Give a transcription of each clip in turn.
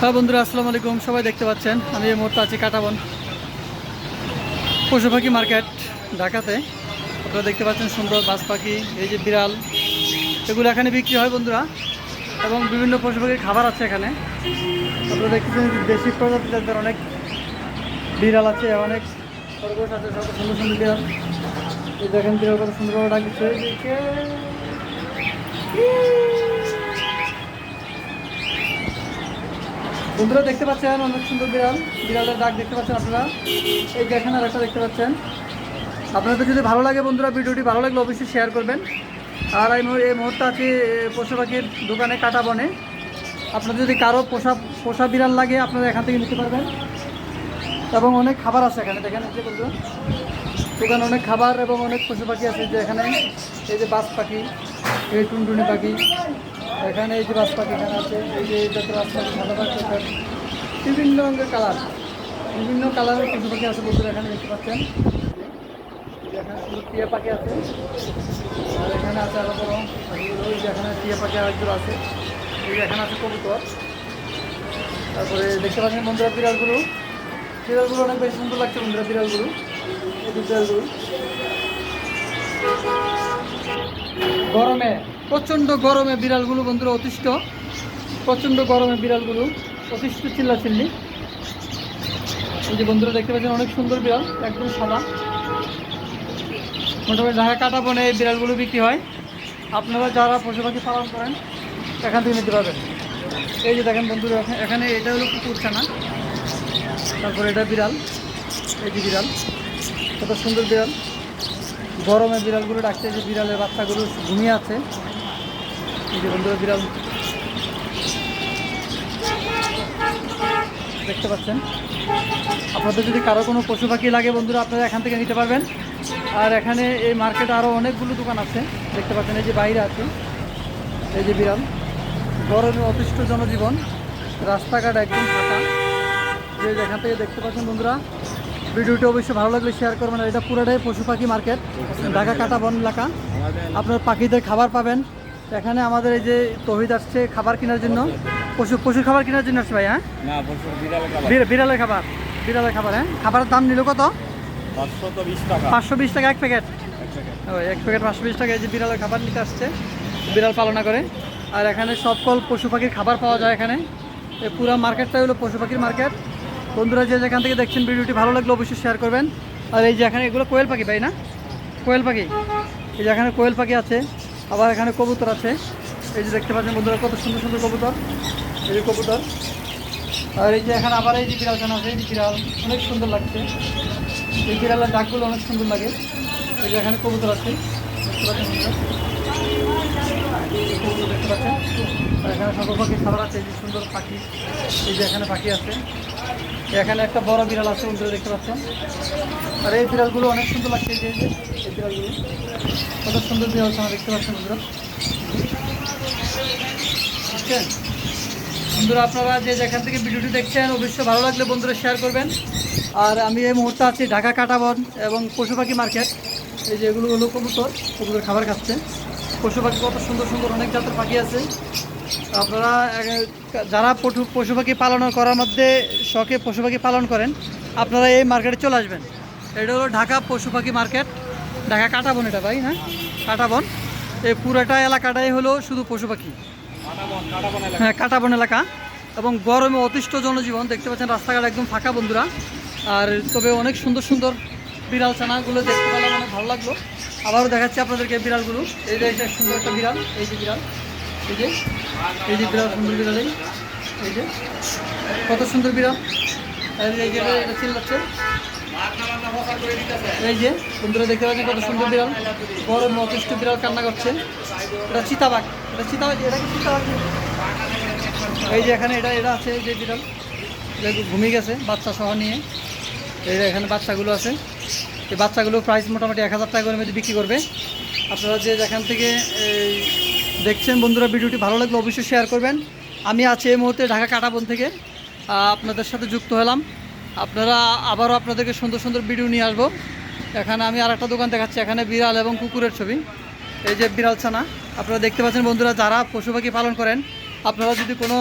হ্যাঁ বন্ধুরা, আসসালামু আলাইকুম। সবাই দেখতে পাচ্ছেন আমি এই মুহূর্তে আছি কাটাবন পশু পাখি মার্কেট ঢাকাতে। আপনারা দেখতে পাচ্ছেন সুন্দর বাজ পাখি, এই যে বিড়াল, এগুলো এখানে বিক্রি হয় বন্ধুরা। এবং বিভিন্ন পশু পাখির খাবার আছে এখানে। আপনারা দেখতেছেন দেশি প্রজাতির অনেক বিড়াল আছে, অনেক খরগোশ আছে, সব সুন্দর সুন্দর বিড়াল। এই দেখেন বিড়াল কত সুন্দরভাবে ডাকছে। বন্ধুরা দেখতে পাচ্ছেন অনেক সুন্দর বিড়াল, বিড়ালের ডাক দেখতে পাচ্ছেন আপনারা। এই দেখেন আর একটা দেখতে পাচ্ছেন। আপনাদের যদি ভালো লাগে বন্ধুরা, ভিডিওটি ভালো লাগলে অবশ্যই শেয়ার করবেন। আর এই মুহূর্তে আছি পশু পাখির দোকানে কাটাবনে। আপনাদের যদি কারো পোষা বিড়াল লাগে আপনারা এখান থেকে নিতে পারবেন। এবং অনেক খাবার আছে এখানে, দেখেন যে বন্ধুরা দোকানে অনেক খাবার এবং অনেক পশু পাখি আছে। যে এখানে এই যে বাজ পাখি, এই টুনটুনি পাখি, এখানে এই যে বাজ পাখি এখানে আছে, এই যে যত বাজ পাখি, সাদা পাখি, বিভিন্ন রঙের কালার, বিভিন্ন কালারের পশু পাখি আছে বন্ধুরা। এখানে দেখতে পাচ্ছেন এখানে শুধু টিয়া পাখি আছে। আর এখানে আছে আরো বড় পাখিগুলো, এই যে এখানে টিয়া পাখি আরেকগুলো আছে। এই যে এখানে আছে কবুতর। তারপরে দেখতে পাচ্ছেন বন্ধুরা বিড়ালগুলো অনেক বেশি সুন্দর লাগছে বন্ধুরা। বিড়ালগুলো, এই বিড়ালগুলো গরমে, প্রচণ্ড গরমে বিড়ালগুলো বন্ধুরা অতিষ্ঠ, প্রচণ্ড গরমে বিড়ালগুলো অতিষ্ঠ চিল্লাচিল্লি। এই যে বন্ধুরা দেখতে পাচ্ছেন অনেক সুন্দর বিড়াল, একদম সাদা। মোটামুটি ঢাকা কাটাবনে এই বিড়ালগুলো বিক্রি হয়। আপনারা যারা পশু পাখি পালন করেন এখান থেকে নিতে পারবেন। এই যে দেখেন বন্ধুরা এখানে এটা হলো কুকুর ছানা, তারপরে এটা বিড়াল, এই যে বিড়াল, কত সুন্দর বিড়াল। গরমে বিড়ালগুলো ডাকছে, যে বিড়ালের বাচ্চাগুলো ঘুমিয়ে আছে। এই যে বন্ধুরা বিড়াল দেখতে পাচ্ছেন। আপনাদের যদি কারো কোনো পশু পাখি লাগে বন্ধুরা আপনারা এখান থেকে নিতে পারবেন। আর এখানে এই মার্কেটে আরও অনেকগুলো দোকান আছে দেখতে পাচ্ছেন। এই যে বাইরে আছে এই যে বিড়াল। গরমে অতিষ্ঠ জনজীবন, রাস্তাঘাট একদম ফাঁকা। যে এখান থেকে দেখতে পাচ্ছেন বন্ধুরা, ভিডিওটি অবশ্যই ভালো লাগলে শেয়ার করবেন। আর এটা পুরোটাই পশু পাখি মার্কেট, ঢাকা কাটাবন এলাকা। আপনার পাখিদের খাবার পাবেন এখানে। আমাদের এই যে তহিদ আসছে খাবার কেনার জন্য, পশুর খাবার কেনার জন্য আসছে ভাই। হ্যাঁ, বিড়ালের খাবার। হ্যাঁ, খাবারের দাম নিল কত? 520 টাকা এক প্যাকেট। ওই এক প্যাকেট 520 টাকা। এই যে বিড়ালের খাবার নিতে আসছে, বিড়াল পালনা করে। আর এখানে সকল পশু পাখির খাবার পাওয়া যায় এখানে। এই পুরো মার্কেটটাই হলো পশু পাখির মার্কেট। বন্ধুরা যে যেখান থেকে দেখছেন ভিডিওটি ভালো লাগলে অবশ্যই শেয়ার করবেন। আর এই যে এখানে এগুলো কোয়েল পাখি ভাই, না কোয়েল পাখি। এই যে এখানে কোয়েল পাখি আছে, আবার এখানে কবুতর আছে। এই যে দেখতে পাচ্ছেন বন্ধুরা কত সুন্দর সুন্দর কবুতর, এই যে কবুতর। আর এই যে এখানে আবার এই যে বিড়াল ছানা আছে, এই যে বিড়াল অনেক সুন্দর লাগছে। এই বিড়ালের ডাকগুলো অনেক সুন্দর লাগে। এই যে এখানে কবুতর আছে দেখতে পাচ্ছেন বন্ধুরা, কবুতর দেখতে পাচ্ছেন। আর এখানে সকল পাখি খাবার আছে, এই যে সুন্দর পাখি। এই যে এখানে পাখি আছে, এখানে একটা বড় বিড়াল আছে বন্ধুরা দেখতে পাচ্ছেন। আর এই বিড়ালগুলো অনেক সুন্দর লাগছে। এই যে এই বিড়ালগুলো কত সুন্দর বিড়াল ছানা দেখতে পাচ্ছেন বন্ধুরা। বুঝছেন বন্ধুরা, আপনারা যে যেখান থেকে ভিডিওটি দেখছেন অবশ্যই ভালো লাগলে বন্ধুরা শেয়ার করবেন। আর আমি এই মুহূর্তে আছি ঢাকা কাটাবন এবং পশু পাখি মার্কেট। এই যে এগুলো হলো কবুতর খাবার খাচ্ছে। পশু পাখি কত সুন্দর সুন্দর অনেক জাতের পাখি আছে। আপনারা যারা পশু পাখি পালন করার মধ্যে শখে পশু পাখি পালন করেন আপনারা এই মার্কেটে চলে আসবেন। এটা হলো ঢাকা পশু পাখি মার্কেট, ঢাকা কাটাবন এটা ভাই। হ্যাঁ, কাটাবন। এই পুরোটা এলাকাটাই হলো শুধু পশু পাখি। হ্যাঁ, কাটাবন এলাকা। এবং গরমে অতিষ্ঠ জনজীবন দেখতে পাচ্ছেন, রাস্তাঘাট একদম ফাঁকা বন্ধুরা। আর তবে অনেক সুন্দর সুন্দর বিড়াল ছানাগুলো দেখতে পেলাম, অনেক ভালো লাগলো। আবারও দেখাচ্ছি আপনাদেরকে বিড়ালগুলো। এই যে এটা সুন্দর একটা বিড়াল, এই যে বিড়াল, এই যে বিড়াল, সুন্দর বিড়াল। এই যে কত সুন্দর বিড়াল। এই যে এটা চিল্লাচ্ছে। এই যে বন্ধুরা দেখতে পাচ্ছেন কত সুন্দর বিড়াল, গরমে অতিষ্ঠ বিড়াল কান্না করছে। এটা চিতাবাঘ, এটা কি চিতাবাঘ? এই যে এখানে এটা আছে, এই যে বিড়াল ঘুমিয়ে গেছে বাচ্চা সহ নিয়ে। এই এখানে বাচ্চাগুলো আছে। এই বাচ্চাগুলো প্রাইস মোটামুটি 1000 টাকা করে মধ্যে বিক্রি করবে। আপনারা যে যেখান থেকে দেখছেন বন্ধুরা ভিডিওটি ভালো লাগলে অবশ্যই শেয়ার করবেন। আমি আছি এই মুহূর্তে ঢাকা কাটাবন থেকে আপনাদের সাথে যুক্ত হলাম। আপনারা আবারও আপনাদেরকে সুন্দর সুন্দর ভিডিও নিয়ে আসবো। এখানে আমি আরেকটা দোকান দেখাচ্ছি, এখানে বিড়াল এবং কুকুরের ছবি। এই যে বিড়াল ছানা আপনারা দেখতে পাচ্ছেন বন্ধুরা, যারা পশু পাখি পালন করেন আপনারা যদি কোনো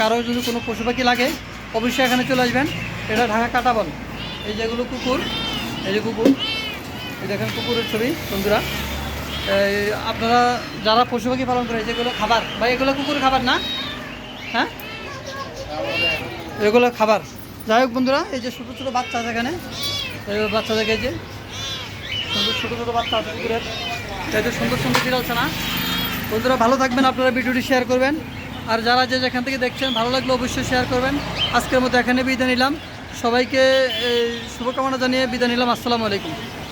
কারো যদি কোনো পশু পাখি লাগে অবশ্যই এখানে চলে আসবেন। এটা ঢাকা কাঁটাবন। এই যেগুলো কুকুর, এই যে কুকুর, এই দেখেন কুকুরের ছবি বন্ধুরা। আপনারা যারা পশু পাখি পালন করে যেগুলো খাবার বা এগুলো কুকুর খাবার না, হ্যাঁ এগুলো খাবার। যাই হোক বন্ধুরা, এই যে ছোটো ছোটো বাচ্চা আছে এখানে, এই বাচ্চা দেখে যে সুন্দর ছোটো ছোটো বাচ্চা আছে কুকুরের, এই তো সুন্দর সুন্দর বিড়ালছে না। বন্ধুরা ভালো থাকবেন, আপনারা ভিডিওটি শেয়ার করবেন। আর যারা যে যেখান থেকে দেখছেন ভালো লাগলে অবশ্যই শেয়ার করবেন। আজকের মতো এখানে বিদায় নিলাম, সবাইকে শুভকামনা জানিয়ে বিদায় নিলাম। আসসালামু আলাইকুম।